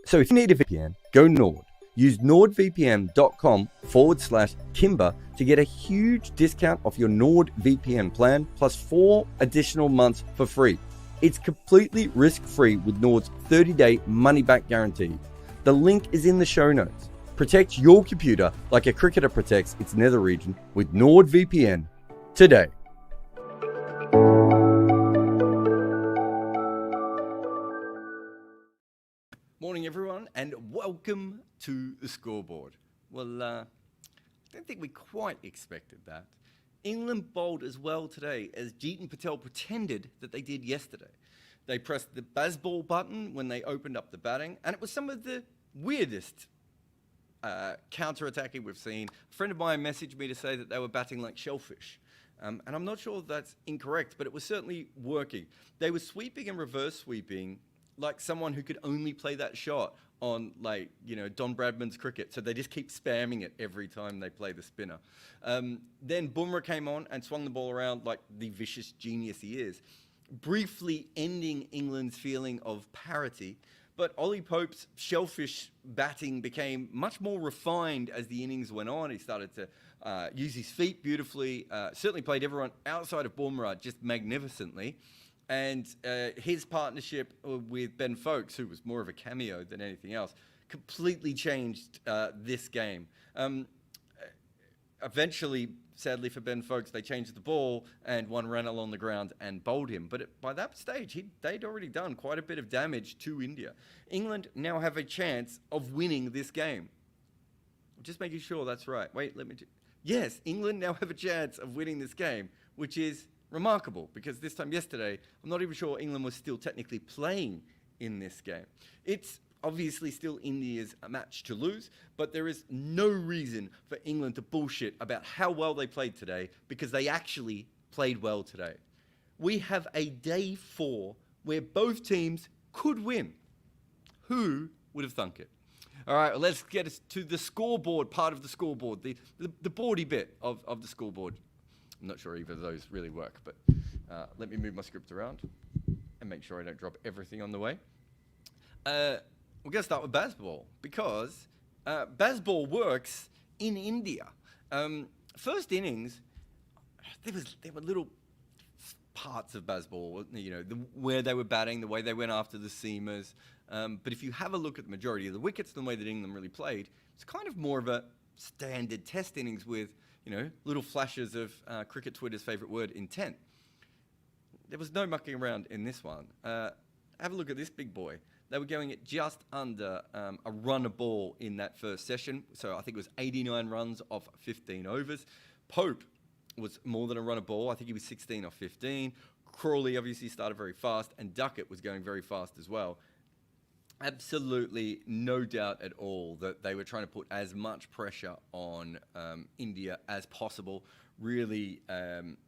So if you need a VPN, go Nord. Use nordvpn.com/Kimber to get a huge discount off your Nord VPN plan plus 4 additional months for free. It's completely risk-free with Nord's 30-day money-back guarantee. The link is in the show notes. Protect your computer like a cricketer protects its nether region with NordVPN today. Morning, everyone, and welcome to the scoreboard. Well, I don't think we quite expected that. England bowled as well today as Jeetan Patel pretended that they did yesterday. They pressed the Bazball button when they opened up the batting, and it was some of the weirdest counter-attacking we've seen. A friend of mine messaged me to say that they were batting like shellfish. And I'm not sure if that's incorrect, but it was certainly working. They were sweeping and reverse sweeping like someone who could only play that shot on, like, you know, Don Bradman's cricket. So they just keep spamming it every time they play the spinner. Then Bumrah came on and swung the ball around like the vicious genius he is, briefly ending England's feeling of parity. But Ollie Pope's shellfish batting became much more refined as the innings went on. He started to use his feet beautifully, certainly played everyone outside of Bumrah just magnificently. And his partnership with Ben Foakes, who was more of a cameo than anything else, completely changed this game. Eventually, sadly for Ben Foakes, they changed the ball and one ran along the ground and bowled him. But by that stage, they'd already done quite a bit of damage to India. England now have a chance of winning this game. Just making sure that's right. Wait, yes, England now have a chance of winning this game, which is remarkable, because this time yesterday, I'm not even sure England was still technically playing in this game. It's obviously still India's match to lose, but there is no reason for England to bullshit about how well they played today, because they actually played well today. We have a day 4 where both teams could win. Who would have thunk it? All right, well, let's get us to the scoreboard part of the scoreboard, the boardy bit of the scoreboard. I'm not sure either of those really work, but let me move my script around and make sure I don't drop everything on the way. We're going to start with Bazball, because Bazball works in India. First innings, there were little parts of Bazball, you know, where they were batting, the way they went after the seamers. But if you have a look at the majority of the wickets and the way that England really played, it's kind of more of a standard test innings with, you know, little flashes of cricket Twitter's favourite word, intent. There was no mucking around in this one. Have a look at this big boy. They were going at just under a run a ball in that first session. So I think it was 89 runs off 15 overs. Pope was more than a run a ball. I think he was 16 off 15. Crawley obviously started very fast, and Duckett was going very fast as well. Absolutely no doubt at all that they were trying to put as much pressure on India as possible. Really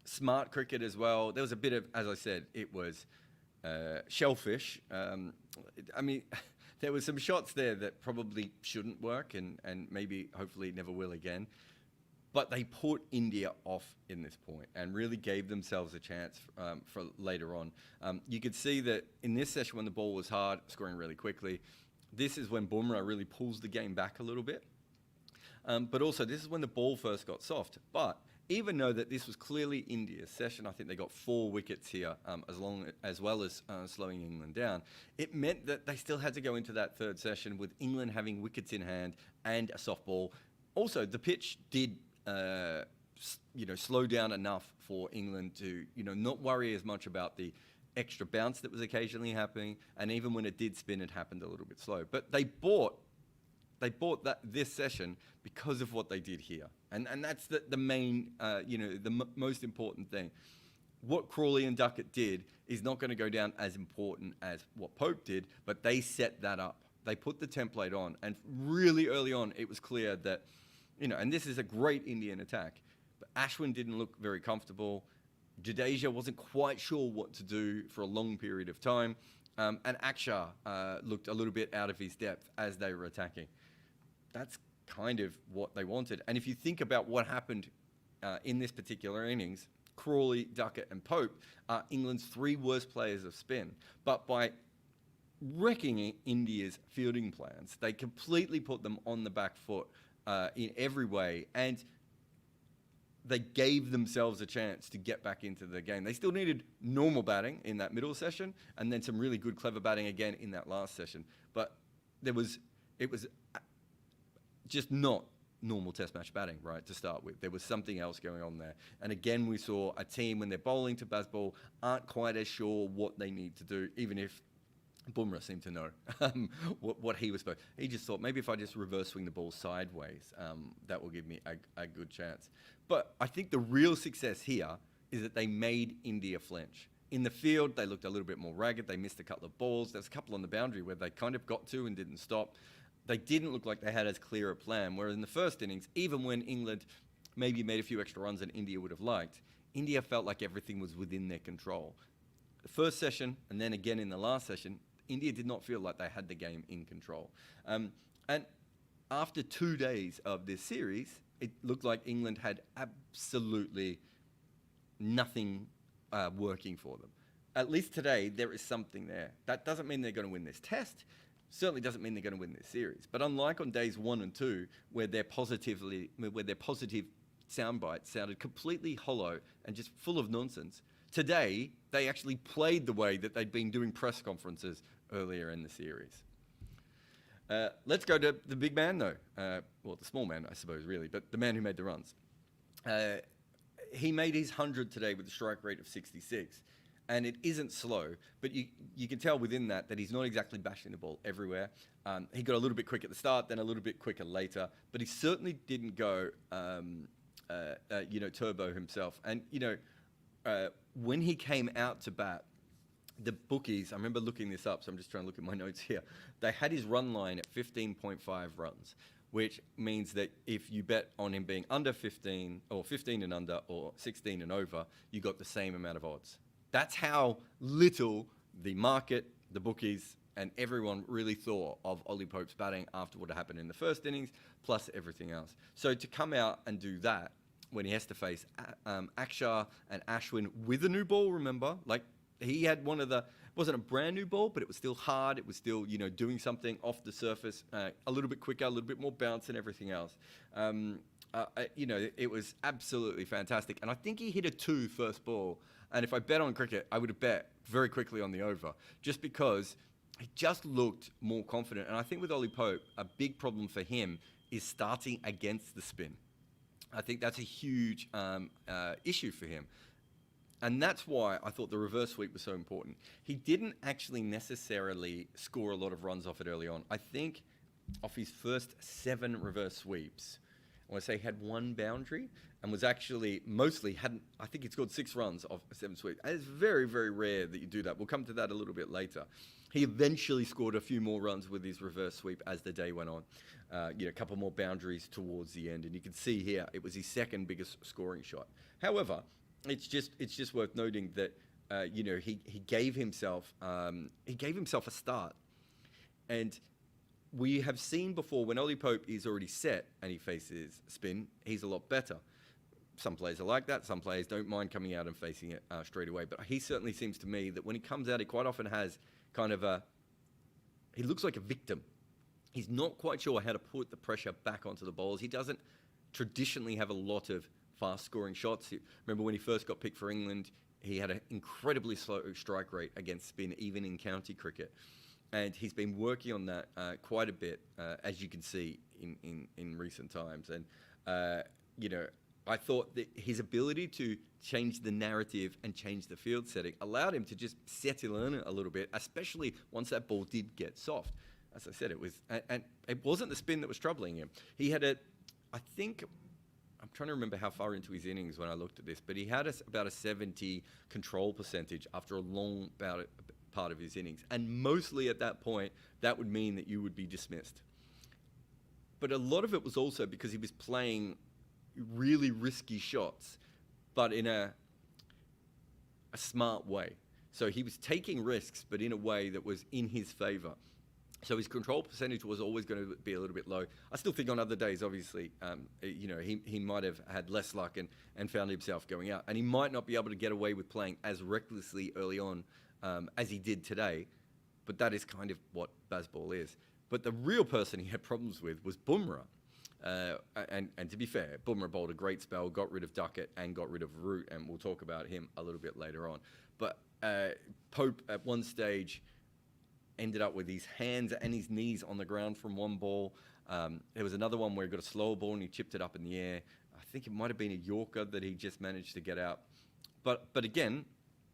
smart cricket as well. There was a bit of, as I said, it was shellfish. I mean, there were some shots there that probably shouldn't work and maybe hopefully never will again. But they put India off in this point and really gave themselves a chance for later on. You could see that in this session when the ball was hard, scoring really quickly, this is when Bumrah really pulls the game back a little bit. But also, this is when the ball first got soft. But even though that this was clearly India's session, I think they got 4 wickets here, as well as slowing England down. It meant that they still had to go into that third session with England having wickets in hand and a soft ball. Also, the pitch did slow down enough for England to, not worry as much about the extra bounce that was occasionally happening, and even when it did spin, it happened a little bit slow. But they bought this session because of what they did here, and that's the main, most important thing. What Crawley and Duckett did is not going to go down as important as what Pope did, but they set that up. They put the template on, and really early on, it was clear that, and this is a great Indian attack, but Ashwin didn't look very comfortable. Jadeja wasn't quite sure what to do for a long period of time. And Akshar looked a little bit out of his depth as they were attacking. That's kind of what they wanted. And if you think about what happened in this particular innings, Crawley, Duckett and Pope are England's 3 worst players of spin. But by wrecking India's fielding plans. They completely put them on the back foot in every way, and they gave themselves a chance to get back into the game. They still needed normal batting in that middle session, and then some really good, clever batting again in that last session. But it was just not normal test match batting, right, to start with. There was something else going on there. And again, we saw a team, when they're bowling to Bazball, aren't quite as sure what they need to do, even if Bumrah seemed to know what he was supposed. He just thought, maybe if I just reverse swing the ball sideways, that will give me a good chance. But I think the real success here is that they made India flinch. In the field, they looked a little bit more ragged. They missed a couple of balls. There's a couple on the boundary where they kind of got to and didn't stop. They didn't look like they had as clear a plan, whereas in the first innings, even when England maybe made a few extra runs than India would have liked, India felt like everything was within their control. The first session, and then again in the last session, India did not feel like they had the game in control. And after 2 days of this series, it looked like England had absolutely nothing working for them. At least today, there is something there. That doesn't mean they're going to win this test. Certainly doesn't mean they're going to win this series. But unlike on days 1 and 2, where their positive sound bites sounded completely hollow and just full of nonsense, today they actually played the way that they'd been doing press conferences earlier in the series. Let's go to the big man, though. Well, the small man, I suppose, really, but the man who made the runs. He made his 100 today with a strike rate of 66. And it isn't slow, but you can tell within that he's not exactly bashing the ball everywhere. He got a little bit quick at the start, then a little bit quicker later, but he certainly didn't go, turbo himself. And, when he came out to bat, the bookies, I remember looking this up, so I'm just trying to look at my notes here. They had his run line at 15.5 runs, which means that if you bet on him being under 15, or 15 and under, or 16 and over, you got the same amount of odds. That's how little the market, the bookies, and everyone really thought of Ollie Pope's batting after what happened in the first innings, plus everything else. So to come out and do that when he has to face Akshar and Ashwin with a new ball, remember? Like, he had one of the, wasn't a brand new ball, but it was still hard. It was still, doing something off the surface, a little bit quicker, a little bit more bounce and everything else. It was absolutely fantastic. And I think he hit a 2 first ball. And if I bet on cricket, I would have bet very quickly on the over, just because he just looked more confident. And I think with Ollie Pope, a big problem for him is starting against the spin. I think that's a huge issue for him. And that's why I thought the reverse sweep was so important. He didn't actually necessarily score a lot of runs off it early on. I think off his first 7 reverse sweeps, I want to say he had 1 boundary and was actually I think he scored 6 runs off 7 sweeps. And it's very, very rare that you do that. We'll come to that a little bit later. He eventually scored a few more runs with his reverse sweep as the day went on. A couple more boundaries towards the end. And you can see here, it was his second biggest scoring shot. However, it's just worth noting that, he gave himself a start. And we have seen before, when Ollie Pope is already set and he faces spin, he's a lot better. Some players are like that. Some players don't mind coming out and facing it straight away. But he certainly seems to me that when he comes out, he quite often has kind of he looks like a victim. He's not quite sure how to put the pressure back onto the bowlers. He doesn't traditionally have a lot of fast-scoring shots. Remember when he first got picked for England, he had an incredibly slow strike rate against spin, even in county cricket. And he's been working on that quite a bit, as you can see in recent times. And, I thought that his ability to change the narrative and change the field setting allowed him to just settle in a little bit, especially once that ball did get soft. As I said, and it wasn't the spin that was troubling him. He had I'm trying to remember how far into his innings when I looked at this, but he had about a 70 control percentage after a long part of his innings. And mostly at that point, that would mean that you would be dismissed. But a lot of it was also because he was playing really risky shots, but in a smart way. So he was taking risks, but in a way that was in his favor. So his control percentage was always going to be a little bit low. I still think on other days, obviously, he might have had less luck and found himself going out. And he might not be able to get away with playing as recklessly early on as he did today. but that is kind of what baseball is. But the real person he had problems with was Bumrah. And to be fair, Bumrah bowled a great spell, got rid of Duckett and got rid of Root, and we'll talk about him a little bit later on. But Pope at one stage ended up with his hands and his knees on the ground from one ball. There was another one where he got a slower ball and he chipped it up in the air. I think it might have been a Yorker that he just managed to get out. But again,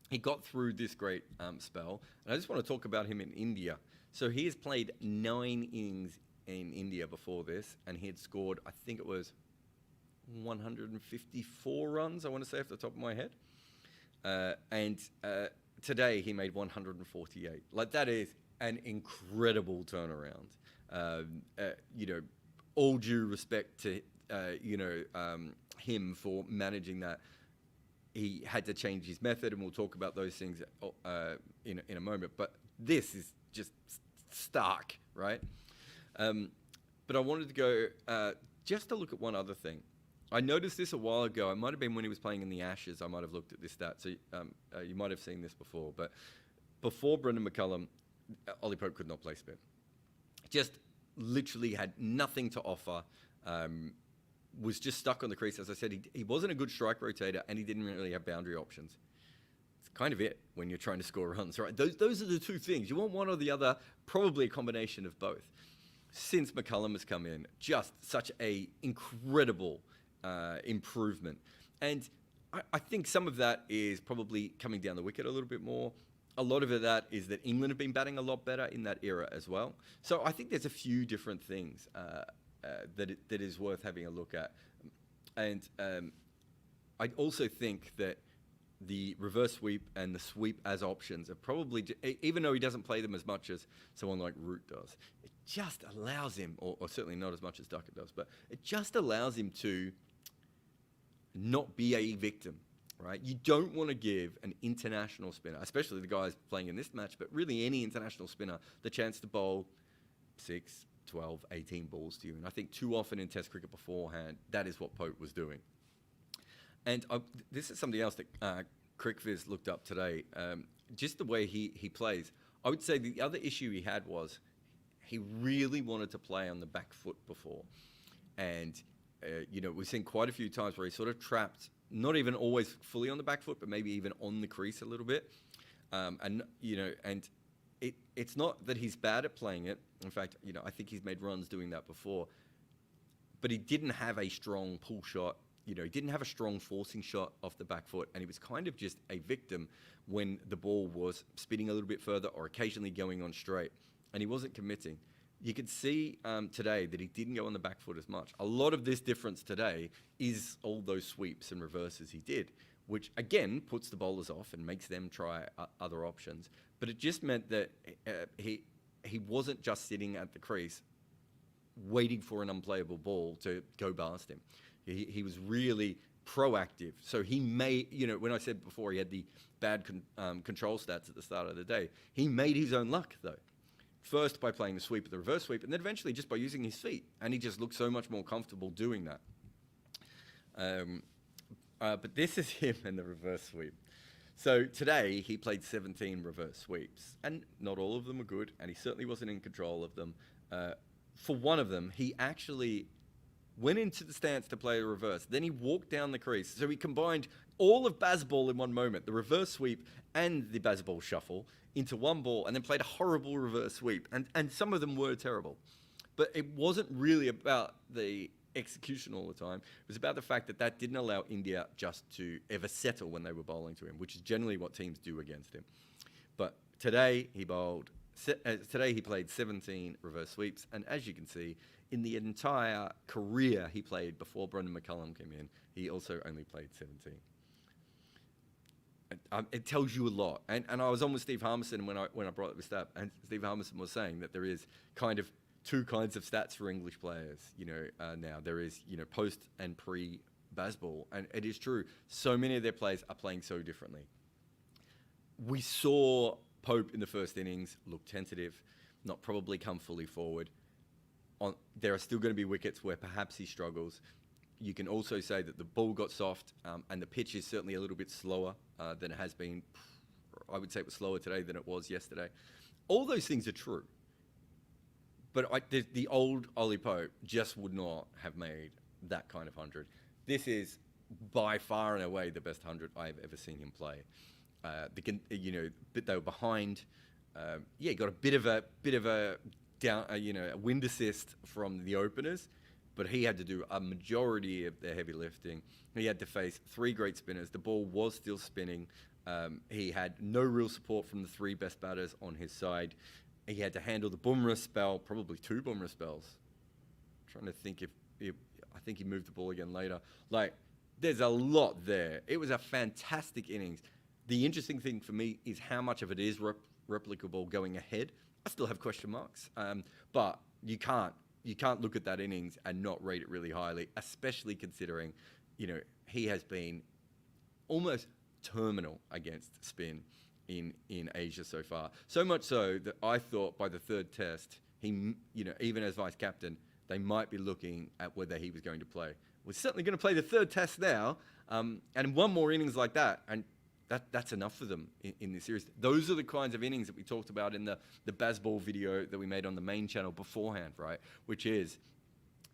he got through this great spell. And I just want to talk about him in India. So he has played 9 innings in India before this, and he had scored, I think it was 154 runs, I want to say off the top of my head. And today he made 148. Like, that is an incredible turnaround. All due respect to, him for managing that. He had to change his method, and we'll talk about those things in a moment. But this is just stark, right? But I wanted to go just to look at one other thing. I noticed this a while ago. It might have been when he was playing in the Ashes. I might have looked at this stat. So you might have seen this before. But before Brendan McCullum, Ollie Pope could not play spin. Just literally had nothing to offer. Was just stuck on the crease. As I said, he wasn't a good strike rotator, and he didn't really have boundary options. It's kind of it when you're trying to score runs, right? Those are the two things. You want one or the other, probably a combination of both. Since McCullum has come in, just such a incredible improvement. And I think some of that is probably coming down the wicket a little bit more. A lot of that is that England have been batting a lot better in that era as well. So I think there's a few different things that is worth having a look at. And I also think that the reverse sweep and the sweep as options are probably, even though he doesn't play them as much as someone like Root does, it just allows him, or certainly not as much as Duckett does, but it just allows him to not be a victim, right? You don't want to give an international spinner, especially the guys playing in this match, but really any international spinner, the chance to bowl 6, 12, 18 balls to you. And I think too often in Test cricket beforehand, that is what Pope was doing. And this is something else that CricViz looked up today. Just the way he plays. I would say the other issue he had was he really wanted to play on the back foot before. And, we've seen quite a few times where he sort of trapped, not even always fully on the back foot, but maybe even on the crease a little bit. It's not that he's bad at playing it. In fact, I think he's made runs doing that before. But he didn't have a strong pull shot. He didn't have a strong forcing shot off the back foot, and he was kind of just a victim when the ball was spinning a little bit further or occasionally going on straight, and he wasn't committing. You could see today that he didn't go on the back foot as much. A lot of this difference today is all those sweeps and reverses he did, which again puts the bowlers off and makes them try other options. But it just meant that he wasn't just sitting at the crease waiting for an unplayable ball to go past him. He was really proactive. So he made, when I said before he had the bad control stats at the start of the day, he made his own luck, though. First by playing the sweep or the reverse sweep, and then eventually just by using his feet. And he just looked so much more comfortable doing that. But this is him in the reverse sweep. So today he played 17 reverse sweeps, and not all of them were good, and he certainly wasn't in control of them. For one of them, he actually went into the stance to play a reverse. Then he walked down the crease. So he combined all of Bazball in one moment, the reverse sweep and the Bazball shuffle, into one ball, and then played a horrible reverse sweep. And some of them were terrible. But it wasn't really about the execution all the time. It was about the fact that didn't allow India just to ever settle when they were bowling to him, which is generally what teams do against him. But today he played 17 reverse sweeps, and as you can see, in the entire career he played before Brendan McCullum came in, he also only played 17. It tells you a lot. And I was on with Steve Harmison when I brought up this stat, and Steve Harmison was saying that there is kind of two kinds of stats for English players. Now there is post and pre Bazball, and it is true. So many of their players are playing so differently. We saw Pope in the first innings look tentative, not probably come fully forward. There are still going to be wickets where perhaps he struggles. You can also say that the ball got soft, and the pitch is certainly a little bit slower than it has been. I would say it was slower today than it was yesterday. All those things are true. But the old Ollie Pope just would not have made that kind of 100. This is by far and away the best 100 I've ever seen him play. They were behind. Got a bit of a down, a wind assist from the openers, but he had to do a majority of the heavy lifting. He had to face 3 great spinners. The ball was still spinning. He had no real support from the 3 best batters on his side. He had to handle the Bumrah spell, probably 2 Bumrah spells. I'm trying to think I think he moved the ball again later. Like, there's a lot there. It was a fantastic innings. The interesting thing for me is how much of it is replicable going ahead. I still have question marks, but you can't look at that innings and not rate it really highly, especially considering, he has been almost terminal against spin in Asia so far. So much so that I thought by the 3rd test, he, even as vice captain, they might be looking at whether he was going to play. We're certainly going to play the 3rd test now, and one more innings like that, and that's enough for them in this series. Those are the kinds of innings that we talked about in the Bazball video that we made on the main channel beforehand, right? Which is,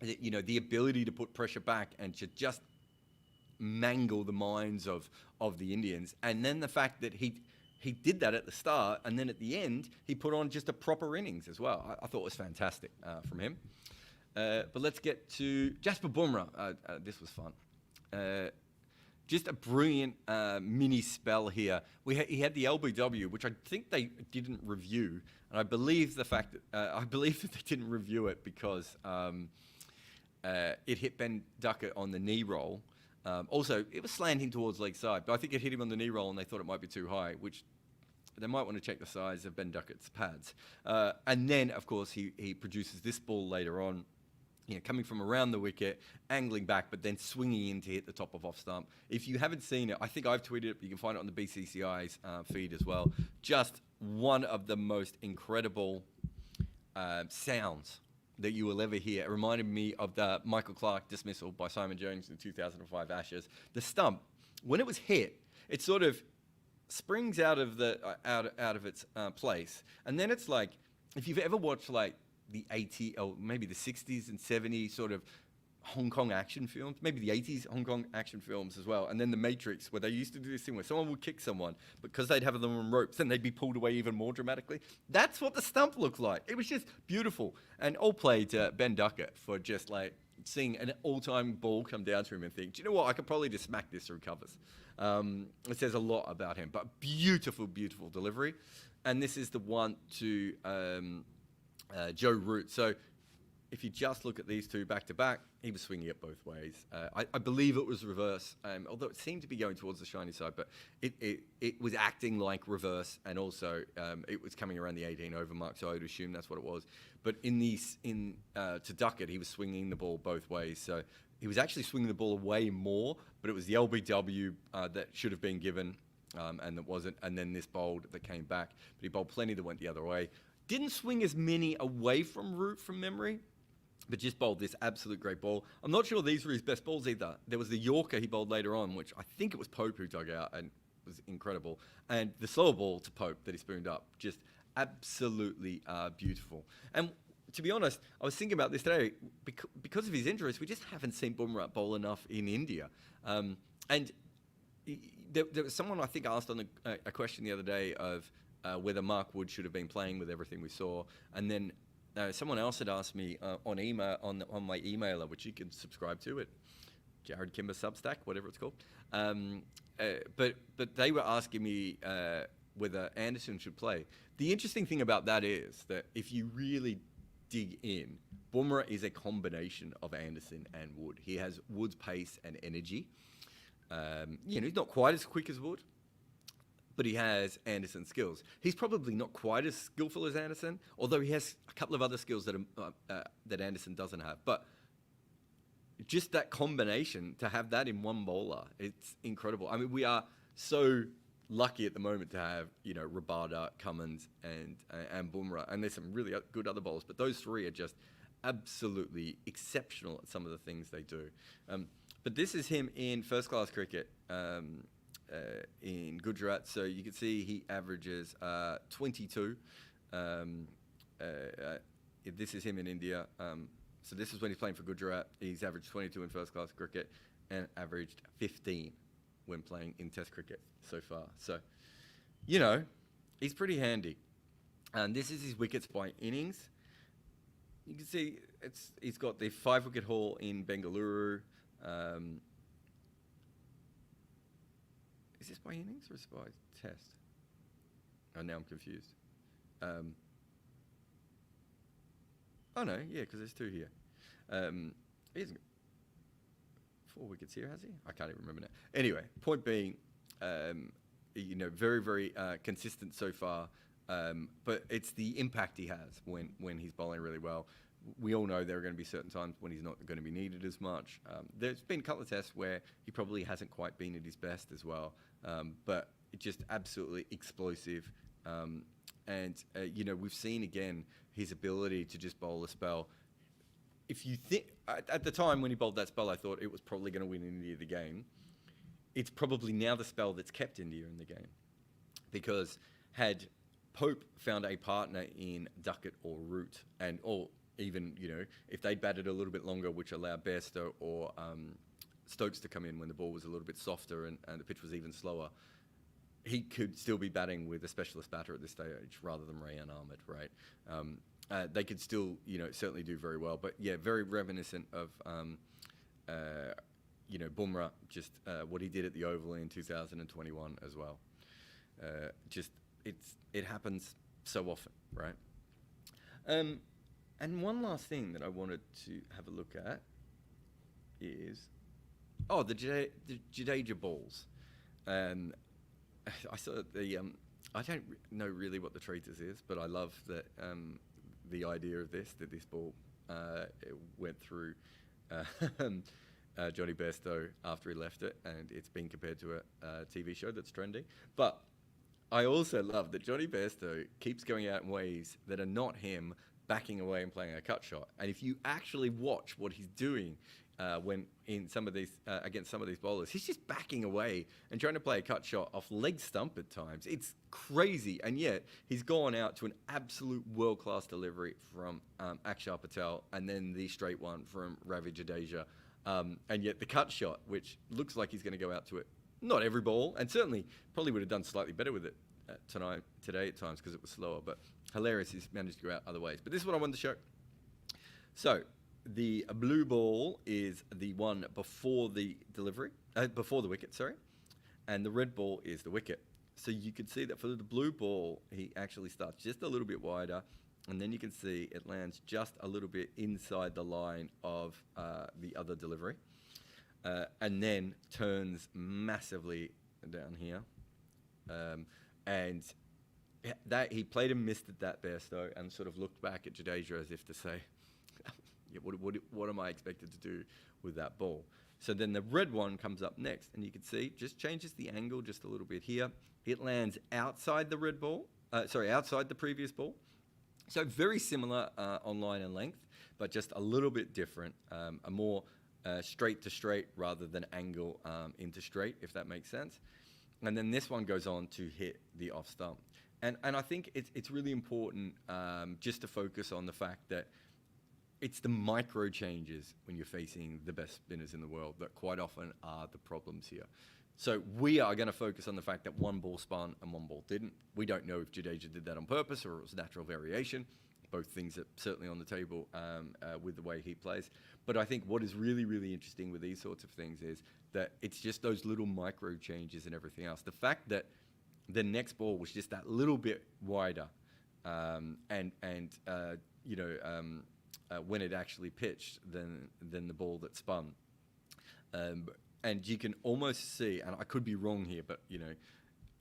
the ability to put pressure back and to just mangle the minds of the Indians, and then the fact that he did that at the start, and then at the end, he put on just a proper innings as well. I thought it was fantastic from him. But let's get to Jasprit Bumrah. This was fun. Just a brilliant mini spell here. He had the LBW, which I think they didn't review, and I believe that they didn't review it because it hit Ben Duckett on the knee roll. Also, it was slanting towards leg side, but I think it hit him on the knee roll and they thought it might be too high, which they might want to check the size of Ben Duckett's pads. And then, of course, he produces this ball later on, coming from around the wicket, angling back, but then swinging in to hit the top of off stump. If you haven't seen it, I think I've tweeted it, but you can find it on the BCCI's feed as well. Just one of the most incredible sounds that you will ever hear. It reminded me of the Michael Clarke dismissal by Simon Jones in the 2005 Ashes. The stump, when it was hit, it sort of springs out of its place, and then it's like, if you've ever watched like the 80s or maybe the 60s and 70s sort of Hong Kong action films, maybe the 80s Hong Kong action films as well, and then The Matrix, where they used to do this thing where someone would kick someone, but because they'd have them on ropes, then they'd be pulled away even more dramatically. That's what the stump looked like. It was just beautiful. And all play to Ben Duckett for just like seeing an all-time ball come down to him and think, do you know what, I could probably just smack this through covers. It says a lot about him, but beautiful, beautiful delivery. And this is the one to Joe Root. So if you just look at these two back to back, he was swinging it both ways. I believe it was reverse, although it seemed to be going towards the shiny side, but it was acting like reverse, and also it was coming around the 18 over mark, so I would assume that's what it was. But to Duckett, he was swinging the ball both ways, so he was actually swinging the ball away more, but it was the LBW that should have been given, and that wasn't, and then this bowled that came back, but he bowled plenty that went the other way. Didn't swing as many away from Root from memory, but just bowled this absolute great ball. I'm not sure these were his best balls either. There was the Yorker he bowled later on, which I think it was Pope who dug out and was incredible. And the slower ball to Pope that he spooned up, just absolutely beautiful. And to be honest, I was thinking about this today. Because of his injuries, we just haven't seen Bumrah bowl enough in India. And there was someone I think asked on a question the other day of whether Mark Wood should have been playing with everything we saw. And then someone else had asked me on email on my emailer, which you can subscribe to at Jared Kimber Substack, whatever it's called. But they were asking me whether Anderson should play. The interesting thing about that is that if you really dig in, Bumrah is a combination of Anderson and Wood. He has Wood's pace and energy. He's not quite as quick as Wood, but he has Anderson's skills. He's probably not quite as skillful as Anderson, although he has a couple of other skills that Anderson doesn't have. But just that combination, to have that in one bowler, it's incredible. I mean, we are so lucky at the moment to have, Rabada, Cummins, and Bumrah, and there's some really good other bowlers, but those three are just absolutely exceptional at some of the things they do. But this is him in first-class cricket. In Gujarat, so you can see he averages 22 This is him in India. So this is when he's playing for Gujarat. He's averaged 22 in first-class cricket and averaged 15 when playing in Test cricket so far. So, you know, he's pretty handy. And this is his wickets by innings. You can see he's got the 5-wicket haul in Bengaluru. Is this by innings or is it by Test? Oh, now I'm confused. Oh no, yeah, because there's 2 here. He hasn't got 4 wickets here, has he? I can't even remember now. Anyway, point being, you know, very, very consistent so far. But it's the impact he has when he's bowling really well. We all know there are going to be certain times when he's not going to be needed as much. There's been a couple of tests where he probably hasn't quite been at his best as well. But it's just absolutely explosive. And you know, we've seen again his ability to just bowl a spell. If you think at the time when he bowled that spell, I thought it was probably going to win India the game. It's probably now the spell that's kept India in the game, because had Pope found a partner in Duckett or Root, or even, you know, if they'd batted a little bit longer, which allowed Bairstow or Stokes to come in when the ball was a little bit softer and the pitch was even slower, he could still be batting with a specialist batter at this stage rather than Rayan Ahmed, right? They could still, you know, certainly do very well. But yeah, very reminiscent of, you know, Bumrah, just what he did at the Oval in 2021 as well. It happens so often, right? And one last thing that I wanted to have a look at is, the Jadeja balls. I saw the, I don't know really what the treatise is, but I love that the idea of this ball it went through Johnny Bairstow after he left it, and it's been compared to a TV show that's trending. But I also love that Johnny Bairstow keeps going out in ways that are not him backing away and playing a cut shot. And if you actually watch what he's doing when in some of these against some of these bowlers, he's just backing away and trying to play a cut shot off leg stump at times. It's crazy, and yet he's gone out to an absolute world-class delivery from Akshar Patel, and then the straight one from Ravi Jadeja, and yet the cut shot, which looks like he's going to go out to it. Not every ball, and certainly probably would have done slightly better with it today at times because it was slower, but hilarious he's managed to go out other ways. But this is what I wanted to show. So the blue ball is the one before the delivery, before the wicket, sorry, and the red ball is the wicket. So you can see that for the blue ball, he actually starts just a little bit wider, and then you can see it lands just a little bit inside the line of the other delivery. And then turns massively down here. And that he played and missed at that Bairstow and sort of looked back at Jadeja as if to say, yeah, what am I expected to do with that ball? So then the red one comes up next, and you can see just changes the angle just a little bit here. It lands outside the red ball, outside the previous ball. So very similar on line and length, but just a little bit different, a more straight to straight rather than angle into straight, if that makes sense. And then this one goes on to hit the off stump. And I think it's really important just to focus on the fact that it's the micro changes when you're facing the best spinners in the world that quite often are the problems here. So we are going to focus on the fact that one ball spun and one ball didn't. We don't know if Jadeja did that on purpose or it was natural variation. Both things are certainly on the table with the way he plays. But I think what is really, really interesting with these sorts of things is that it's just those little micro changes and everything else. The fact that the next ball was just that little bit wider when it actually pitched than the ball that spun. And you can almost see, and I could be wrong here, but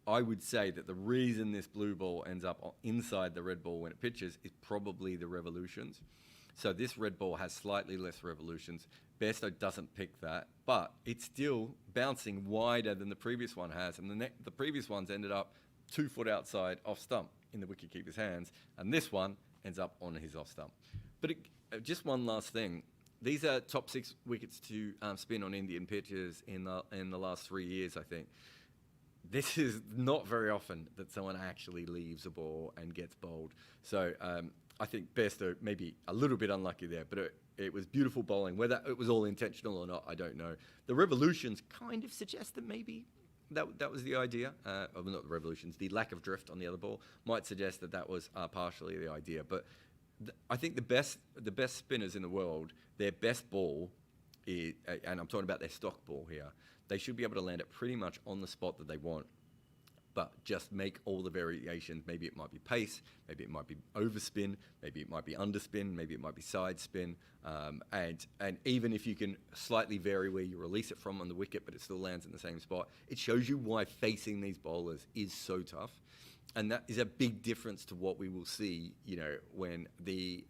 I would say that the reason this blue ball ends up inside the red ball when it pitches is probably the revolutions. So this red ball has slightly less revolutions. Bairstow doesn't pick that, but it's still bouncing wider than the previous one has. And the previous one's ended up 2 foot outside off stump in the wicketkeeper's hands, and this one ends up on his off stump. But just one last thing. These are top 6 wickets to spin on Indian pitches in the last 3 years, I think. this is not very often that someone actually leaves a ball and gets bowled. So I think Bairstow maybe a little bit unlucky there, but it was beautiful bowling. Whether it was all intentional or not, I don't know. The revolutions kind of suggest that maybe that was the idea. Well, not the revolutions. The lack of drift on the other ball might suggest that was partially the idea. But I think the best spinners in the world, their best ball is, and I'm talking about their stock ball here, they should be able to land it pretty much on the spot that they want, but just make all the variations. Maybe it might be pace, maybe it might be overspin, maybe it might be underspin, maybe it might be side spin, and even if you can slightly vary where you release it from on the wicket, but it still lands in the same spot, it shows you why facing these bowlers is so tough. And that is a big difference to what we will see, when the,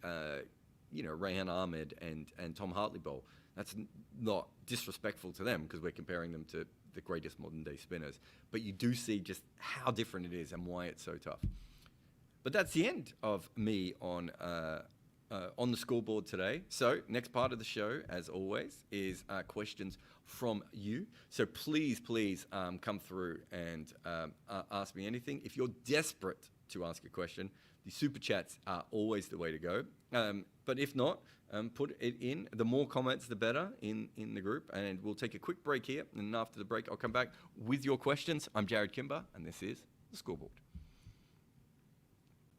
Rehan Ahmed and Tom Hartley bowl. That's not disrespectful to them because we're comparing them to the greatest modern day spinners. But you do see just how different it is and why it's so tough. But that's the end of me on the scoreboard today. So next part of the show, as always, is questions from you. So please come through and ask me anything. If you're desperate to ask a question, the super chats are always the way to go. But if not, put it in. The more comments, the better in the group. And we'll take a quick break here. And after the break, I'll come back with your questions. I'm Jared Kimber, and this is The Scoreboard.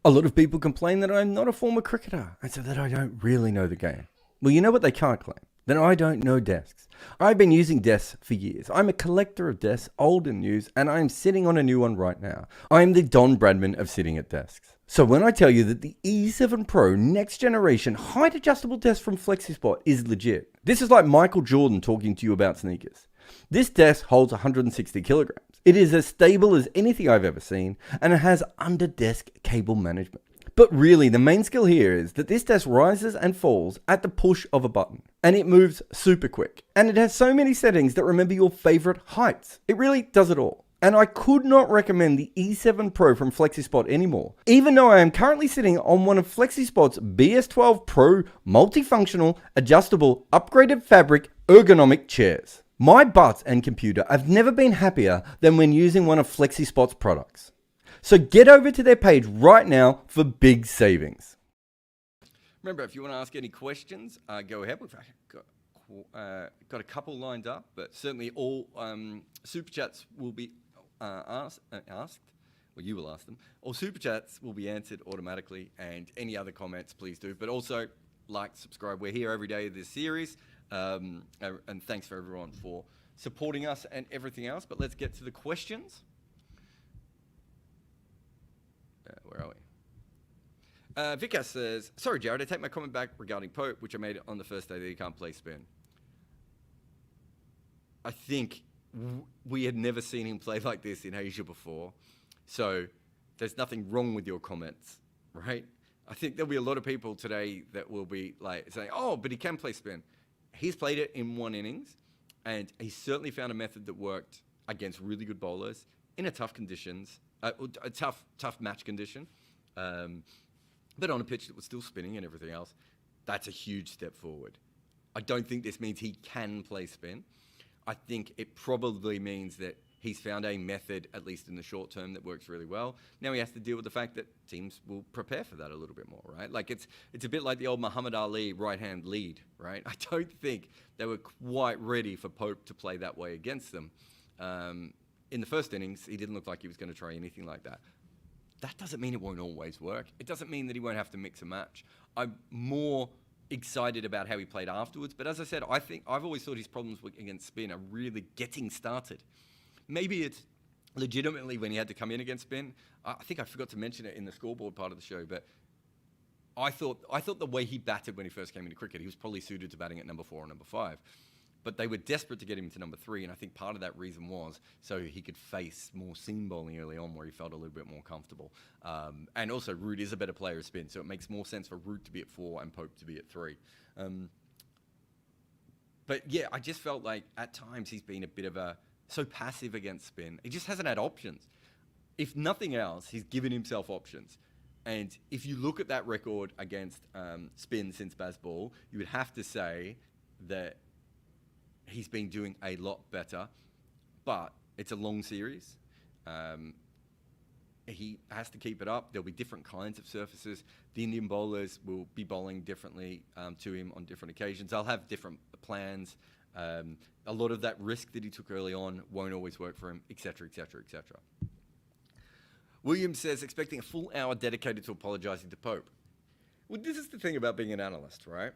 A lot of people complain that I'm not a former cricketer, and so that I don't really know the game. Well, you know what they can't claim? That I don't know desks. I've been using desks for years. I'm a collector of desks, old and new, and I'm sitting on a new one right now. I'm the Don Bradman of sitting at desks. So when I tell you that the E7 Pro next generation height adjustable desk from FlexiSpot is legit, this is like Michael Jordan talking to you about sneakers. This desk holds 160 kilograms. It is as stable as anything I've ever seen, and it has under-desk cable management. But really, the main skill here is that this desk rises and falls at the push of a button, and it moves super quick. And it has so many settings that remember your favorite heights. It really does it all. And I could not recommend the E7 Pro from FlexiSpot anymore, even though I am currently sitting on one of FlexiSpot's BS12 Pro multifunctional, adjustable, upgraded fabric ergonomic chairs. My butt and computer have never been happier than when using one of FlexiSpot's products. So get over to their page right now for big savings. Remember, if you want to ask any questions, go ahead. We've got a couple lined up, but certainly all super chats will be asked. Well, you will ask them. All super chats will be answered automatically, and any other comments, please do. But also, like, subscribe. We're here every day of this series. And thanks for everyone for supporting us and everything else. But let's get to the questions. Where are we? Vikas says, sorry, Jared, I take my comment back regarding Pope, which I made on the first day that he can't play spin. I think we had never seen him play like this in Asia before. So there's nothing wrong with your comments, right? I think there'll be a lot of people today that will be like saying, oh, but he can play spin. He's played it in one innings, and he certainly found a method that worked against really good bowlers in a tough conditions, a tough match condition, but on a pitch that was still spinning and everything else. That's a huge step forward. I don't think this means he can play spin. I think it probably means that he's found a method, at least in the short term, that works really well. Now he has to deal with the fact that teams will prepare for that a little bit more, right? Like it's a bit like the old Muhammad Ali right-hand lead, right? I don't think they were quite ready for Pope to play that way against them. In the first innings, he didn't look like he was going to try anything like that. That doesn't mean it won't always work. It doesn't mean that he won't have to mix and match. I'm more excited about how he played afterwards, but as I said, I think I've always thought his problems against spin are really getting started. Maybe it's legitimately when he had to come in against spin. I think I forgot to mention it in the scoreboard part of the show, but I thought the way he batted when he first came into cricket, he was probably suited to batting at number 4 or number 5. But they were desperate to get him to number 3, and I think part of that reason was so he could face more seam bowling early on where he felt a little bit more comfortable. And also, Root is a better player of spin, so it makes more sense for Root to be at 4 and Pope to be at 3. But yeah, I just felt like at times he's been a bit of so passive against spin. He just hasn't had options. If nothing else, he's given himself options. And if you look at that record against spin since Bazball, you would have to say that he's been doing a lot better, but it's a long series. He has to keep it up. There'll be different kinds of surfaces. The Indian bowlers will be bowling differently to him on different occasions. They'll have different plans. A lot of that risk that he took early on won't always work for him, etc., etc., etc. Williams says, expecting a full hour dedicated to apologising to Pope. Well, this is the thing about being an analyst, right?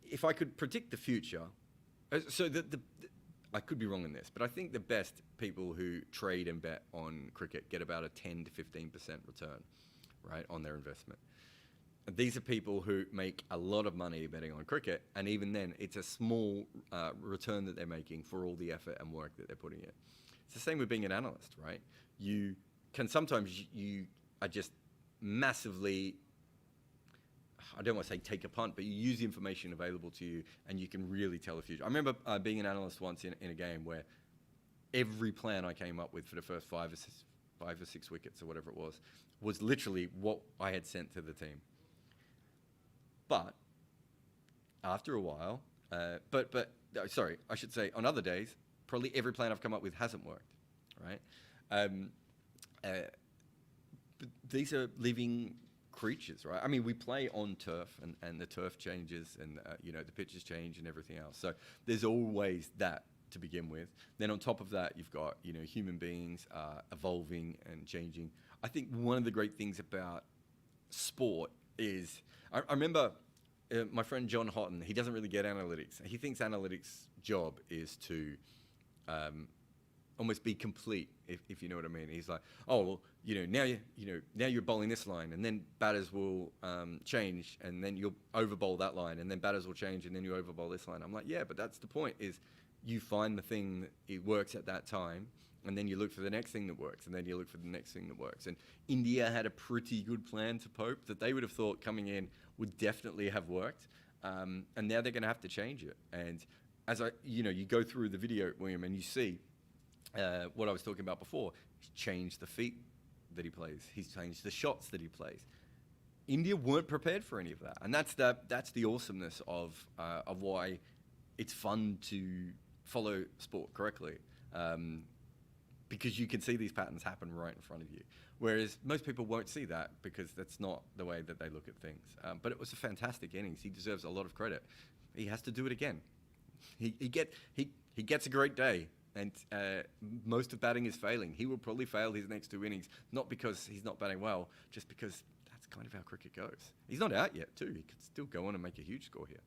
If I could predict the future, I could be wrong in this, but I think the best people who trade and bet on cricket get about a 10 to 15% return, right, on their investment. And these are people who make a lot of money betting on cricket, and even then, it's a small return that they're making for all the effort and work that they're putting in. It's the same with being an analyst, right? You can sometimes you are just massively, I don't want to say take a punt, but you use the information available to you and you can really tell the future. I remember being an analyst once in a game where every plan I came up with for the first five or six wickets or whatever it was literally what I had sent to the team. But after a while, sorry, I should say on other days, probably every plan I've come up with hasn't worked, right? But these are living creatures, right? I mean, we play on turf, and the turf changes, and the pitches change and everything else. So there's always that to begin with. Then on top of that, you've got human beings evolving and changing. I think one of the great things about sport is I remember my friend John Houghton. He doesn't really get analytics. He thinks analytics' job is to almost be complete, if you know what I mean. He's like, oh, well, now you're bowling this line, and then batters will change, and then you'll overbowl that line, and then batters will change, and then you overbowl this line. I'm like, yeah, but that's the point, is you find the thing that it works at that time, and then you look for the next thing that works, and then you look for the next thing that works. And India had a pretty good plan to Pope that they would have thought coming in would definitely have worked, and now they're going to have to change it. And as you go through the video, William, and you see what I was talking about before. He's changed the feet that he plays. He's changed the shots that he plays. India weren't prepared for any of that, and that's the awesomeness of why it's fun to follow sport correctly, because you can see these patterns happen right in front of you. Whereas most people won't see that because that's not the way that they look at things. But it was a fantastic innings. He deserves a lot of credit. He has to do it again. He gets a great day. And most of batting is failing. He will probably fail his next two innings, not because he's not batting well, just because that's kind of how cricket goes. He's not out yet, too. He could still go on and make a huge score here.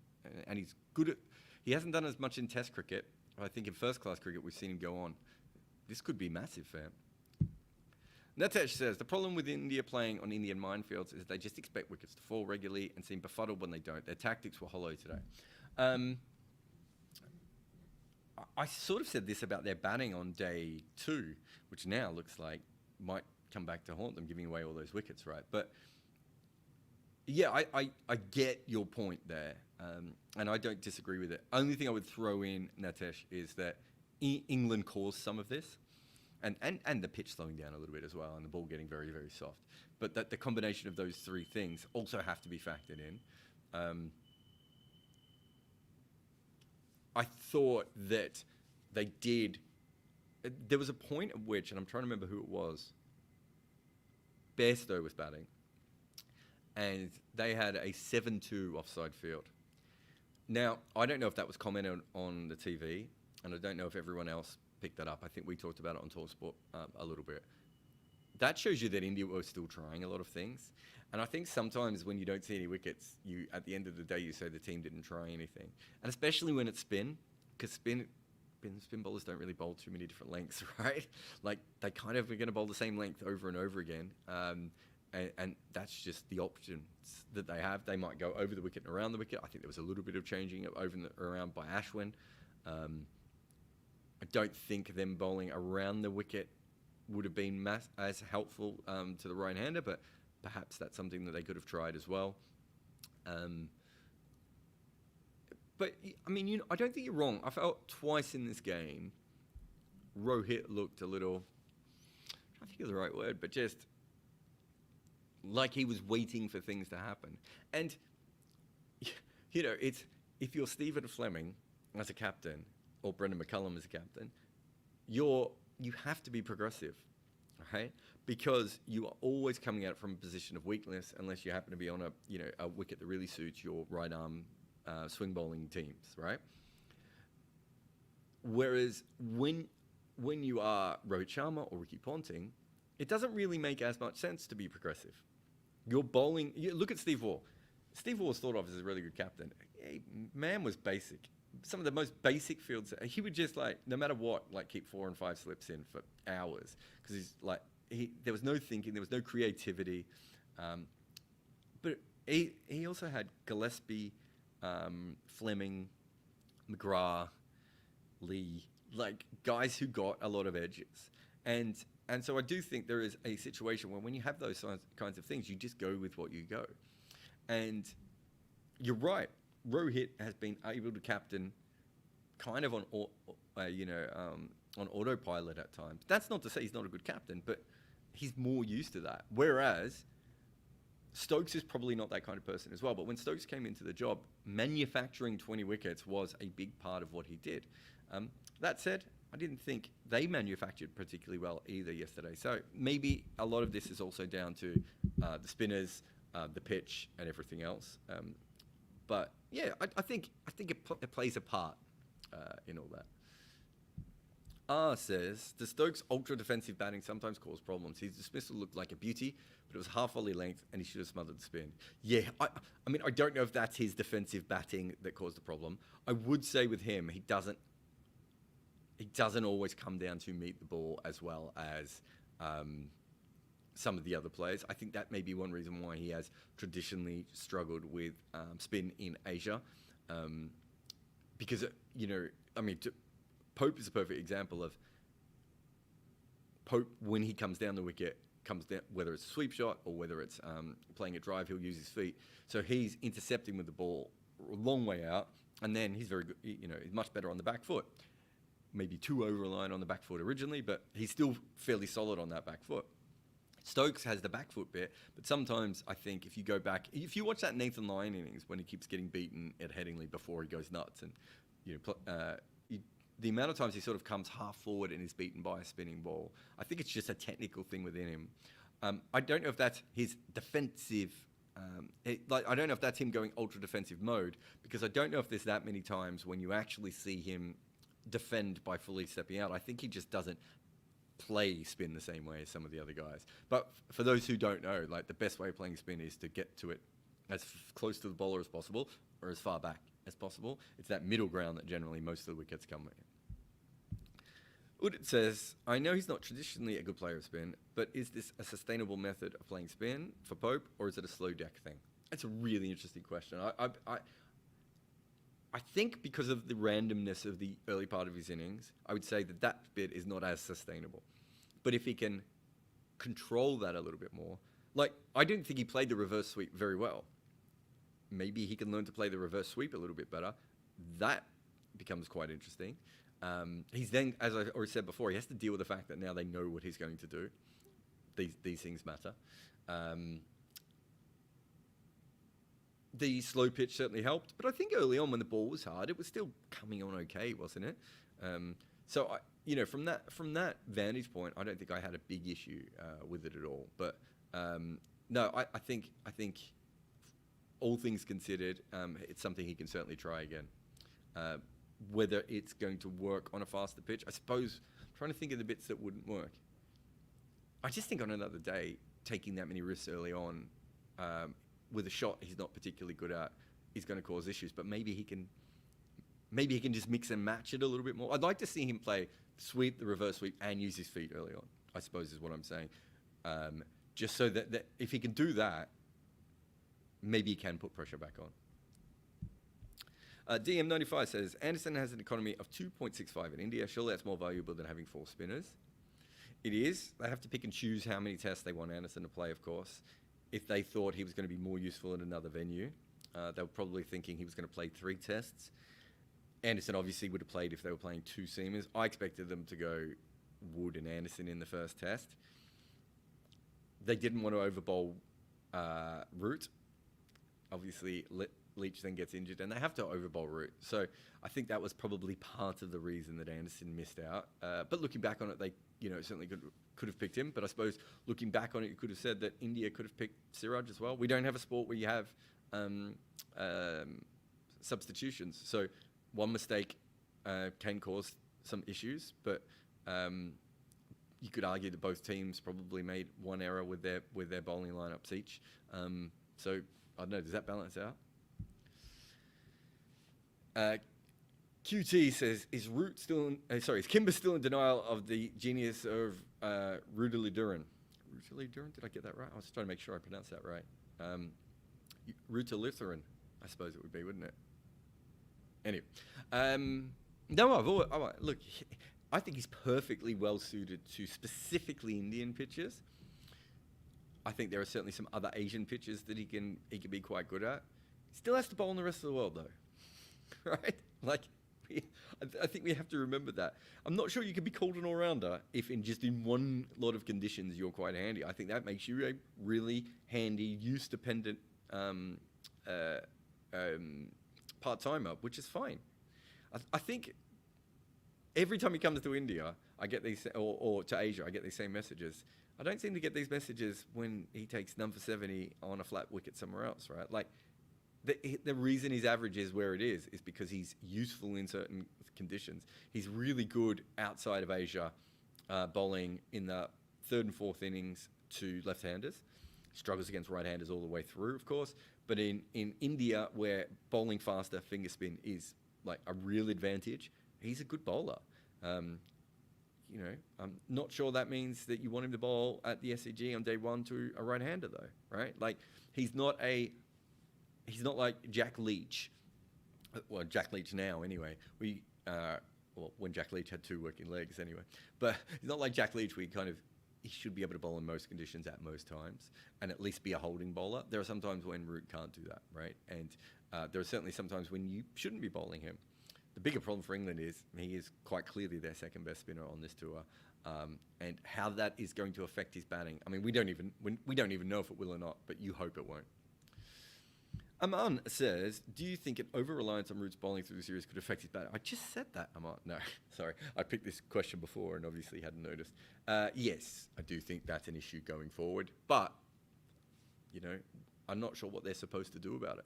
And he's good at... He hasn't done as much in Test cricket. I think in first-class cricket, we've seen him go on. This could be massive for him. Natesh says, the problem with India playing on Indian minefields is they just expect wickets to fall regularly and seem befuddled when they don't. Their tactics were hollow today. I sort of said this about their batting on day 2, which now looks like might come back to haunt them, giving away all those wickets, right? But yeah, I get your point there, and I don't disagree with it. Only thing I would throw in, Natesh, is that England caused some of this, and the pitch slowing down a little bit as well, and the ball getting very, very soft. But that the combination of those three things also have to be factored in. I thought that they did... There was a point at which, and I'm trying to remember who it was, Bairstow was batting, and they had a 7-2 offside field. Now, I don't know if that was commented on the TV, and I don't know if everyone else picked that up. I think we talked about it on TalkSport a little bit. That shows you that India was still trying a lot of things. And I think sometimes when you don't see any wickets, at the end of the day, you say the team didn't try anything. And especially when it's spin, because spin bowlers don't really bowl too many different lengths, right? Like, they kind of are going to bowl the same length over and over again. And that's just the options that they have. They might go over the wicket and around the wicket. I think there was a little bit of changing over and around by Ashwin. I don't think them bowling around the wicket would have been as helpful to the right-hander, but perhaps that's something that they could have tried as well. But, I mean, I don't think you're wrong. I felt twice in this game, Rohit looked a little, I don't think of the right word, but just like he was waiting for things to happen. And, it's if you're Stephen Fleming as a captain or Brendan McCullum as a captain, you're you have to be progressive, right? Because you are always coming at it from a position of weakness, unless you happen to be on a wicket that really suits your right arm swing bowling teams, right? Whereas when you are Rohit Sharma or Ricky Ponting, it doesn't really make as much sense to be progressive. You're bowling. Look at Steve Waugh. Steve Waugh was thought of as a really good captain. Man was basic. Some of the most basic fields. He would just no matter what, keep 4 and 5 slips in for hours because there was no thinking, there was no creativity. But he also had Gillespie, Fleming, McGrath, Lee, guys who got a lot of edges. And so I do think there is a situation where when you have those kinds of things, you just go with what you go. And you're right. Rohit has been able to captain kind of on autopilot at times. That's not to say he's not a good captain, but he's more used to that. Whereas Stokes is probably not that kind of person as well. But when Stokes came into the job, manufacturing 20 wickets was a big part of what he did. That said, I didn't think they manufactured particularly well either yesterday. So maybe a lot of this is also down to the spinners, the pitch, and everything else. But yeah, I think it plays a part in all that. R says, the Stokes' ultra-defensive batting sometimes cause problems. His dismissal looked like a beauty, but it was half volley length, and he should have smothered the spin. Yeah, I mean, I don't know if that's his defensive batting that caused the problem. I would say with him, he doesn't always come down to meet the ball as well as some of the other players. I think that may be one reason why he has traditionally struggled with spin in Asia. Because, Pope is a perfect example of Pope, when he comes down the wicket, comes down, whether it's a sweep shot or whether it's playing a drive, he'll use his feet. So he's intercepting with the ball a long way out, and then he's very good, he's much better on the back foot. Maybe too over-reliant on the back foot originally, but he's still fairly solid on that back foot. Stokes has the back foot bit, but sometimes I think if you go back, if you watch that Nathan Lyon innings when he keeps getting beaten at Headingley before he goes nuts, and the amount of times he sort of comes half forward and is beaten by a spinning ball, I think it's just a technical thing within him. I don't know if that's his defensive. I don't know if that's him going ultra defensive mode, because I don't know if there's that many times when you actually see him defend by fully stepping out. I think he just doesn't play spin the same way as some of the other guys. But for those who don't know, the best way of playing spin is to get to it as close to the bowler as possible or as far back as possible. It's that middle ground that generally most of the wickets come in. Udit says, I know he's not traditionally a good player of spin, but is this a sustainable method of playing spin for Pope, or is it a slow deck thing? That's a really interesting question. I think because of the randomness of the early part of his innings, I would say that bit is not as sustainable. But if he can control that a little bit more, I didn't think he played the reverse sweep very well. Maybe he can learn to play the reverse sweep a little bit better. That becomes quite interesting. He's then, as I already said before, he has to deal with the fact that now they know what he's going to do. These things matter. The slow pitch certainly helped, but I think early on when the ball was hard, it was still coming on okay, wasn't it? So from that vantage point, I don't think I had a big issue with it at all. But no, I think all things considered, it's something he can certainly try again. Whether it's going to work on a faster pitch, I suppose. I'm trying to think of the bits that wouldn't work. I just think on another day, taking that many risks early on with a shot he's not particularly good at is going to cause issues. But maybe he can just mix and match it a little bit more. I'd like to see him play sweep, the reverse sweep, and use his feet early on, I suppose is what I'm saying. Just so that if he can do that, maybe he can put pressure back on. DM95 says, Anderson has an economy of 2.65 in India. Surely that's more valuable than having 4 spinners. It is. They have to pick and choose how many tests they want Anderson to play, of course. If they thought he was going to be more useful in another venue, they were probably thinking he was going to play 3 tests. Anderson obviously would have played if they were playing 2 seamers. I expected them to go Wood and Anderson in the first test. They didn't want to overbowl Root. Obviously, Leach then gets injured, and they have to overbowl Root. So I think that was probably part of the reason that Anderson missed out. But looking back on it, certainly could have picked him. But I suppose looking back on it, you could have said that India could have picked Siraj as well. We don't have a sport where you have substitutions, so one mistake can cause some issues. But you could argue that both teams probably made one error with their bowling lineups each. So I don't know. Does that balance out? QT says, is Kimber still in denial of the genius of Rutiliduran? Rutiliduran? Did I get that right? I was trying to make sure I pronounced that right. Rutiliduran, I suppose it would be, wouldn't it? Anyway, look, I think he's perfectly well suited to specifically Indian pitches. I think there are certainly some other Asian pitches that he can be quite good at. Still has to bowl in the rest of the world though, right? Like, I think we have to remember that. I'm not sure you can be called an all-rounder if in one lot of conditions you're quite handy. I think that makes you a really handy, use-dependent part-timer, which is fine. I think every time he comes to India, I get these, or to Asia, I get these same messages. I don't seem to get these messages when he takes none for 70 on a flat wicket somewhere else, right? Like, the reason his average is where it is because he's useful in certain conditions. He's really good outside of Asia, bowling in the third and fourth innings to left-handers. Struggles against right-handers all the way through, of course. But in India, where bowling faster finger spin is like a real advantage, he's a good bowler. I'm not sure that means that you want him to bowl at the SCG on day one to a right-hander, though, right? Like, he's not like Jack Leach. Well, Jack Leach now, anyway. When Jack Leach had two working legs, anyway. But he's not like Jack Leach, where he should be able to bowl in most conditions at most times, and at least be a holding bowler. There are some times when Root can't do that, right? And there are certainly some times when you shouldn't be bowling him. The bigger problem for England is he is quite clearly their second best spinner on this tour, and how that is going to affect his batting. I mean, we don't even know if it will or not, but you hope it won't. Aman says, do you think an over-reliance on Root's bowling through the series could affect his batting? I just said that, Aman. No, sorry. I picked this question before and obviously hadn't noticed. Yes, I do think that's an issue going forward. But, I'm not sure what they're supposed to do about it.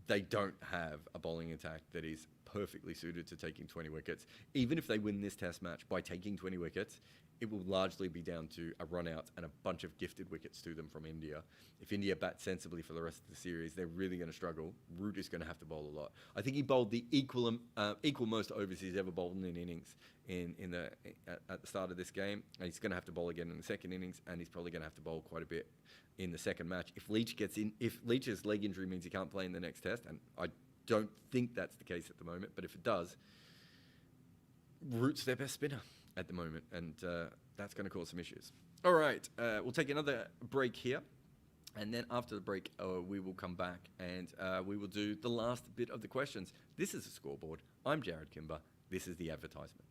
They don't have a bowling attack that is perfectly suited to taking 20 wickets. Even if they win this test match by taking 20 wickets, it will largely be down to a run-out and a bunch of gifted wickets to them from India. If India bat sensibly for the rest of the series, they're really going to struggle. Root is going to have to bowl a lot. I think he bowled the equal most overs he's ever bowled in an innings at the start of this game. And he's going to have to bowl again in the second innings, and he's probably going to have to bowl quite a bit in the second match. If Leach's leg injury means he can't play in the next test, and I don't think that's the case at the moment, but if it does, Root's their best spinner at the moment, and that's going to cause some issues. All right, we'll take another break here, and then after the break, we will come back and we will do the last bit of the questions. This is a Scoreboard. I'm Jared Kimber. This is the advertisement.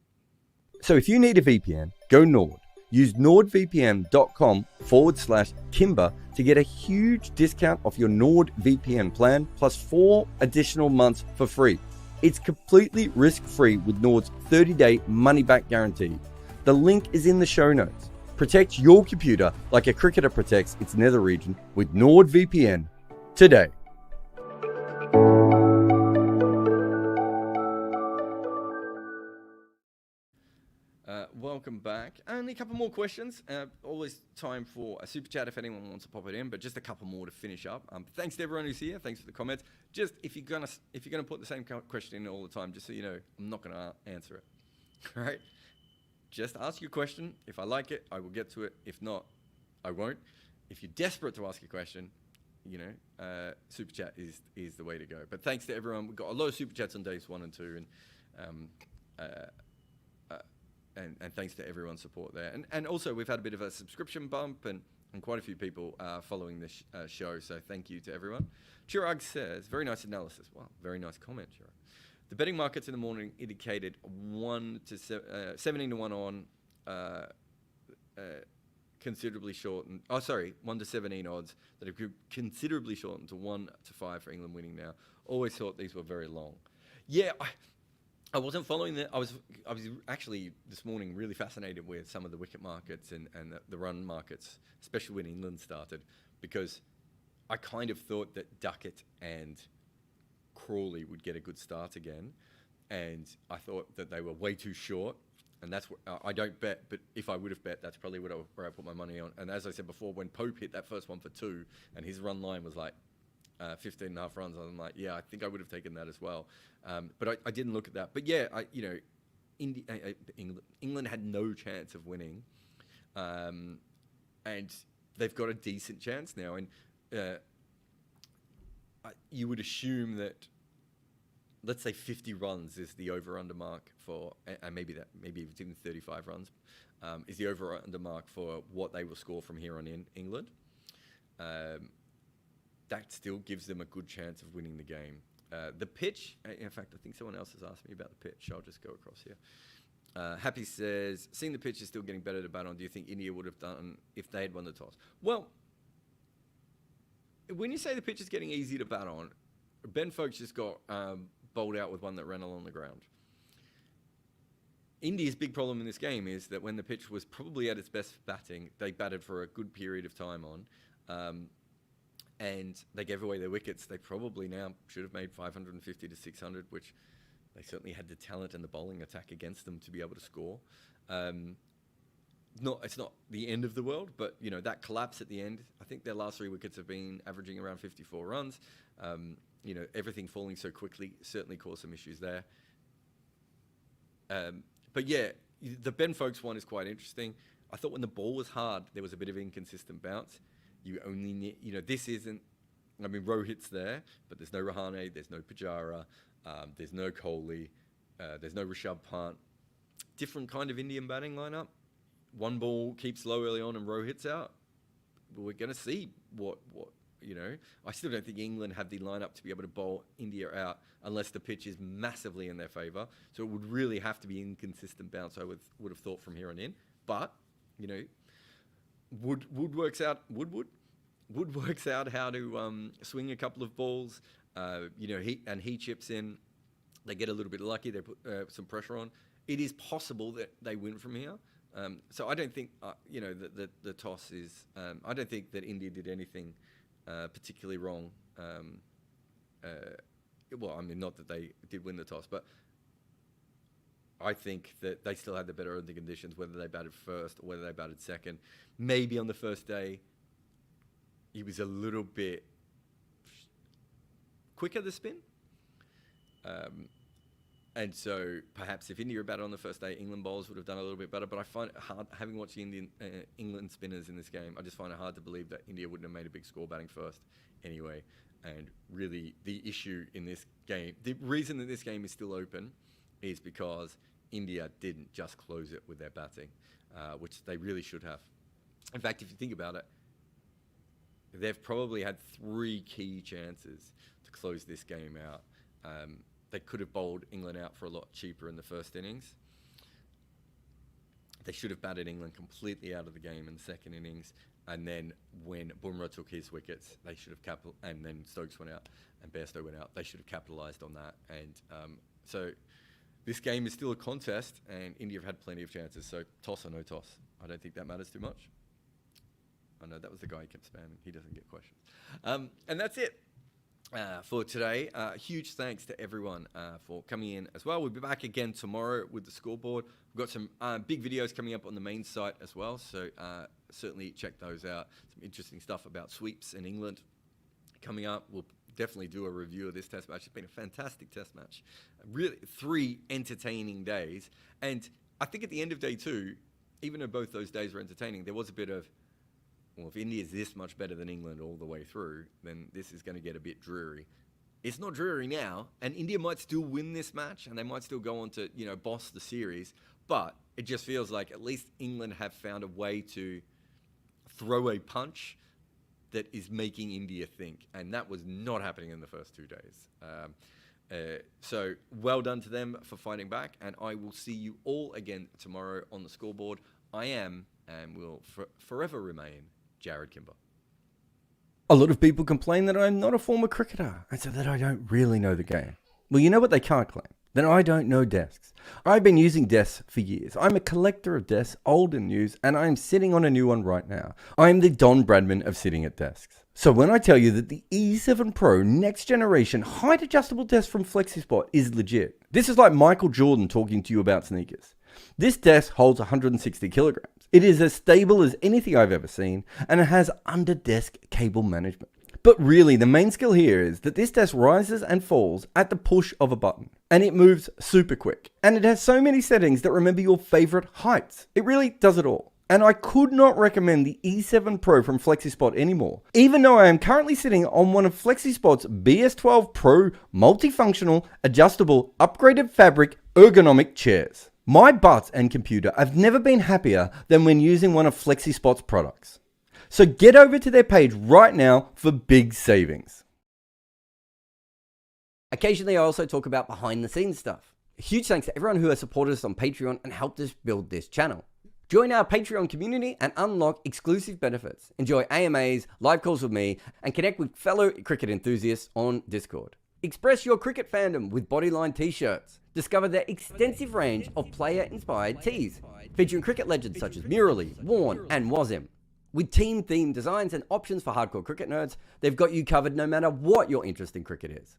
So if you need a VPN, go Nord. Use nordvpn.com/Kimber to get a huge discount off your Nord VPN plan, plus 4 additional months for free. It's completely risk-free with Nord's 30-day money-back guarantee. The link is in the show notes. Protect your computer like a cricketer protects its nether region with NordVPN today. Welcome back. Only a couple more questions. Always time for a super chat if anyone wants to pop it in, but just a couple more to finish up. Thanks to everyone who's here. Thanks for the comments. Just if you're gonna put the same question in all the time, just so you know, I'm not gonna answer it. All right? Just ask your question. If I like it, I will get to it. If not, I won't. If you're desperate to ask a question, super chat is the way to go. But thanks to everyone. We've got a lot of super chats on days 1 and 2, and thanks to everyone's support there. And also, we've had a bit of a subscription bump and quite a few people following this show, so thank you to everyone. Chirag says, very nice analysis. Wow, very nice comment, Chirag. The betting markets in the morning indicated 17 to 1 on considerably shortened. 1 to 17 odds that have considerably shortened to 1 to 5 for England winning now. Always thought these were very long. Yeah, I wasn't following that. I was actually this morning really fascinated with some of the wicket markets and the run markets, especially when England started, because I kind of thought that Duckett and Crawley would get a good start again, and I thought that they were way too short. And that's what I don't bet, but if I would have bet, that's probably where I put my money on. And as I said before, when Pope hit that first one for 2, and his run line was like 15 and a half runs, I'm like, yeah, I think I would have taken that as well. But I didn't look at that. But yeah, England had no chance of winning, and they've got a decent chance now. And you would assume that, let's say 50 runs is the over-under mark for, and maybe it's even 35 runs, is the over-under mark for what they will score from here on in England. That still gives them a good chance of winning the game. The pitch, in fact, I think someone else has asked me about the pitch. I'll just go across here. Happy says, seeing the pitch is still getting better to bat on, do you think India would have done if they had won the toss? Well, when you say the pitch is getting easy to bat on, Ben Foakes just got bowled out with one that ran along the ground. India's big problem in this game is that when the pitch was probably at its best batting, they batted for a good period of time on, and they gave away their wickets. They probably now should have made 550 to 600, which they certainly had the talent and the bowling attack against them to be able to score. It's not the end of the world, but that collapse at the end. I think their last 3 wickets have been averaging around 54 runs. Everything falling so quickly certainly caused some issues there. But yeah, the Ben Foakes one is quite interesting. I thought when the ball was hard, there was a bit of inconsistent bounce. You only need, this isn't, Rohit's there, but there's no Rahane, there's no Pujara, there's no Kohli, there's no Rishabh Pant. Different kind of Indian batting lineup. One ball keeps low early on and Rohit's out. We're going to see what. I still don't think England have the lineup to be able to bowl India out unless the pitch is massively in their favour. So it would really have to be inconsistent bounce, I would have thought, from here on in. But, Wood works out how to swing a couple of balls. He chips in. They get a little bit lucky. They put some pressure on. It is possible that they win from here. So I don't think the toss is. I don't think that India did anything particularly wrong. Not that they did win the toss, but I think that they still had the better of the conditions, whether they batted first or whether they batted second. Maybe on the first day, he was a little bit quicker the spin. And so perhaps if India had batted on the first day, England bowlers would have done a little bit better. But I find it hard, having watched the England spinners in this game, I just find it hard to believe that India wouldn't have made a big score batting first anyway. And really the issue in this game, the reason that this game is still open is because India didn't just close it with their batting, which they really should have. In fact, if you think about it, they've probably had 3 key chances to close this game out. They could have bowled England out for a lot cheaper in the first innings. They should have batted England completely out of the game in the second innings. And then when Bumrah took his wickets, they should have and then Stokes went out and Bairstow went out. They should have capitalised on that. And so this game is still a contest, and India have had plenty of chances. So toss or no toss, I don't think that matters too much. I know that was the guy who kept spamming. He doesn't get questions. And that's it. For today. Huge thanks to everyone for coming in as well. We'll be back again tomorrow with the scoreboard. We've got some big videos coming up on the main site as well, so certainly check those out. Some interesting stuff about sweeps in England coming up. We'll definitely do a review of this test match. It's been a fantastic test match. Really, 3 entertaining days. And I think at the end of day 2, even though both those days were entertaining, there was a bit of, well, if India's this much better than England all the way through, then this is going to get a bit dreary. It's not dreary now, and India might still win this match, and they might still go on to, boss the series, but it just feels like at least England have found a way to throw a punch that is making India think, and that was not happening in the first 2 days. So well done to them for fighting back, and I will see you all again tomorrow on the scoreboard. I am, and will forever remain, Jared Kimber. A lot of people complain that I'm not a former cricketer and so that I don't really know the game. Well, you know what they can't claim? then I don't know desks. I've been using desks for years. I'm a collector of desks, old and new, and I am sitting on a new one right now. I am the Don Bradman of sitting at desks. So when I tell you that the E7 Pro next generation height adjustable desk from FlexiSpot is legit, this is like Michael Jordan talking to you about sneakers. This desk holds 160 kilograms. It is as stable as anything I've ever seen, and it has under desk cable management. But really, the main skill here is that this desk rises and falls at the push of a button, and it moves super quick. And it has so many settings that remember your favorite heights. It really does it all. And I could not recommend the E7 Pro from FlexiSpot anymore, even though I am currently sitting on one of FlexiSpot's BS12 Pro multifunctional, adjustable, upgraded fabric, ergonomic chairs. My butt and computer have never been happier than when using one of FlexiSpot's products. So get over to their page right now for big savings. Occasionally I also talk about behind the scenes stuff. A huge thanks to everyone who has supported us on Patreon and helped us build this channel. Join our Patreon community and unlock exclusive benefits. Enjoy AMAs, live calls with me, and connect with fellow cricket enthusiasts on Discord. Express your cricket fandom with Bodyline t-shirts. Discover their extensive range of player-inspired tees, featuring cricket legends such as Murali, Warne, and Wasim. With team-themed designs and options for hardcore cricket nerds, they've got you covered no matter what your interest in cricket is.